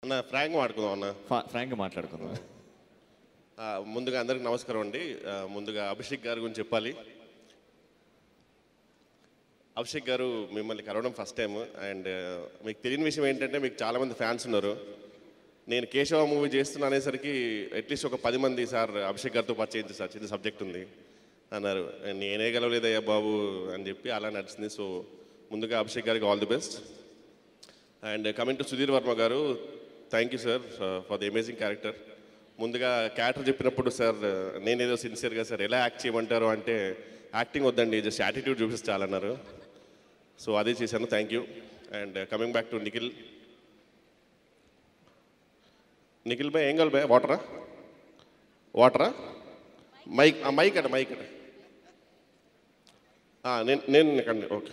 అన్న ఫ్రాంక్ మాట్లాడుకుందాం అన్న. ఫ్రాంక్ మాట్లాడుకుందాం. ముందుగా అందరికి నమస్కారం అండి. ముందుగా అభిషేక్ గారి గురించి చెప్పాలి. అభిషేక్ గారు మిమ్మల్ని కలవడం ఫస్ట్ టైం. అండ్ మీకు తెలియని విషయం ఏంటంటే మీకు చాలామంది ఫ్యాన్స్ ఉన్నారు. నేను కేశవ మూవీ చేస్తున్నా అనేసరికి అట్లీస్ట్ ఒక 10 మంది సార్ అభిషేక్ గారితో పాటు చేయించు సార్, చిన్న సబ్జెక్ట్ ఉంది అన్నారు. నేనే గెలవలేదయ్యా బాబు అని చెప్పి అలా నడిచింది. సో ముందుగా అభిషేక్ గారికి all the best. And coming to Sudheer Varma గారు, thank you sir for the amazing character. ముందుగా క్యారెక్టర్ చెప్పినప్పుడు సార్ నేనేదో సిన్సియర్గా సార్ ఎలా యాక్ట్ చేయమంటారు అంటే యాక్టింగ్ వద్దండి జస్ట్ యాటిట్యూడ్ చూపించాలన్నారు. సో అదే చేశాను, thank you. And coming back to Nikhil. Nikhil భాయ్ ఏం కావాలి భాయ్? వాటరా మైక్ మైక్ నేను ఓకే.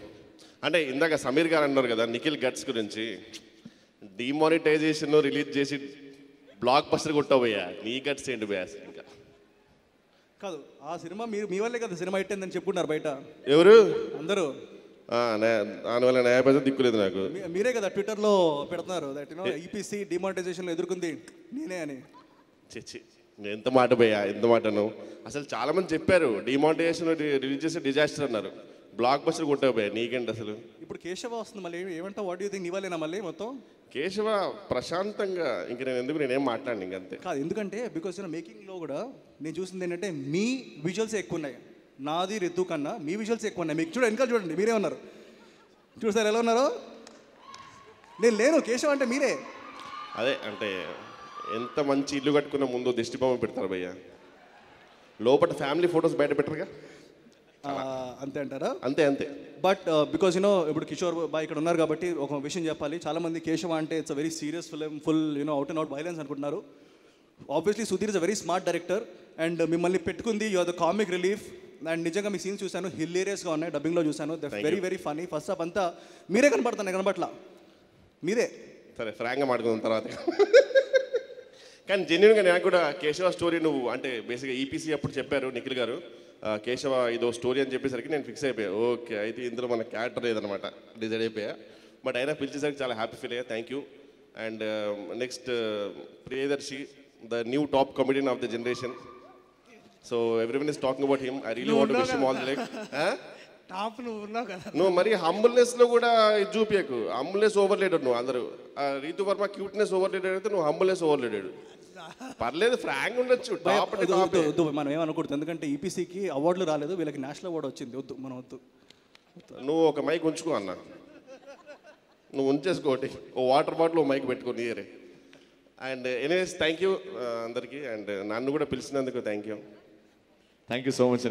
అంటే ఇందాక సమీర్ గారు అన్నారు కదా నిఖిల్ గట్స్ గురించి. డిమానిటైజేషన్ రిలీజ్ చేసి బ్లాక్ బస్టర్ కొట్టబోయా, నీ గట్స్ ఏంటి భయ్యా? ఇంకా కాదు, ఆ సినిమా మీ వల్లే కదా సినిమా అయిపోయిందని చెప్పుకుంటున్నారు బయట ఎవరు అందరూ. దానివల్ల న్యాయపేద దిక్కులేదు నాకు. మీరే కదా ట్విట్టర్లో పెడుతున్నారు దట్ ఈపీసీ డిమానిటైజేషన్లో ఎదుర్కొంది నేనే అని. చచ్చి ఎంత మాట భయ్యా, ఎంత మాటను. అసలు చాలామంది చెప్పారు డిమానిటైజేషన్ రిలీజ్ చేసి డిజాస్టర్ అన్నారు. బ్లాక్ బస్టర్ కొట్టబోయా, నీకేంటి అసలు? ఇప్పుడు కేశవ వస్తుంది మళ్ళీ ఏమంటావు? What you think? నీ వల్లేనా మళ్ళీ మొత్తం? కేశవ ప్రశాంతంగా ఇంక నేనేం మాట్లాడిన ఇంకంతే కాదు, ఎందుకంటే బికాస్ మేకింగ్లో కూడా నేను చూసింది ఏంటంటే మీ విజువల్స్ ఎక్కువ ఉన్నాయి. నాది రితు కన్నా మీ విజువల్స్ ఎక్కువ ఉన్నాయి. మీకు చూడండి, వెనకాల చూడండి, మీరే ఉన్నారు. చూసారు ఎలా ఉన్నారో? నేను లేను, కేశవ అంటే మీరే. అదే అంటే ఎంత మంచి ఇల్లు కట్టుకున్న ముందు దిష్టి బొమ్మ పెడతారు భయ్యా, లోపల ఫ్యామిలీ ఫొటోస్ బయట పెట్టరుగా. అంతే అంటారా? అంతే. బట్ బికాజ్ ఇప్పుడు కిషోర్ బాయ్ ఇక్కడ ఉన్నారు కాబట్టి ఒక విషయం చెప్పాలి. చాలామంది కేశవ అంటే it's a very serious film, full out and out violence అనుకుంటున్నారు. Obviously Sudheer is a very smart director and మిమ్మల్ని పెట్టుకుంది you are the comic relief. And నిజంగా మీ సీన్స్ చూశాను, హిలేరియస్గా ఉన్నాయి. డబ్బింగ్లో చూశాను, very very funny. First half అంతా మీరే కనపడుతున్నాయి, కనపట్ల మీరే. సరే ఫ్రాంక్గా మాట్లాడుకున్న తర్వాత కానీ జెన్యున్గా నాకు కూడా కేశవ స్టోరీ నువ్వు అంటే బేసిక్గా ఈపీసీ అప్పుడు చెప్పారు నిఖిల్ గారు కేశవ ఇదో స్టోరీ అని చెప్పేసరికి నేను ఫిక్స్ అయిపోయా. ఓకే అయితే ఇందులో మన క్యారెక్టర్ లేదనమాట, డిసైడ్ అయిపోయా. బట్ అయినా పిలిచేసరికి చాలా హ్యాపీ ఫీల్ అయ్యా, thank you. And next Priyadarshi, the new top comedian of the generation. So everyone is talking about him. I really want to wish him all the like. Top నువ్వు మరి హంబుల్నెస్లో కూడా ఇది చూపించకు. Humbleness ఓవర్లేడెడ్ నువ్వు. అందరూ Ritu Varma cuteness ఓవర్లేడెడ్ అయితే నువ్వు humbleness ఓవర్లేడెడ్. పర్లేదు ఫ్రాంక్ ఉండొచ్చు. మనం ఏమనుకుంటుంది, ఎందుకంటే ఈపీసీకి అవార్డులు రాలేదు, వీళ్ళకి నేషనల్ అవార్డు వచ్చింది. వద్దు, మనం వద్దు. నువ్వు ఒక మైక్ ఉంచుకో అన్న, నువ్వు ఉంచేసుకోటి. ఓ వాటర్ బాటిల్ ఓ మైక్ పెట్టుకో నీరే. అండ్ ఎనీవేస్ థ్యాంక్ యూ అందరికీ. అండ్ నన్ను కూడా పిలిచినందుకు థ్యాంక్ యూ సో మచ్.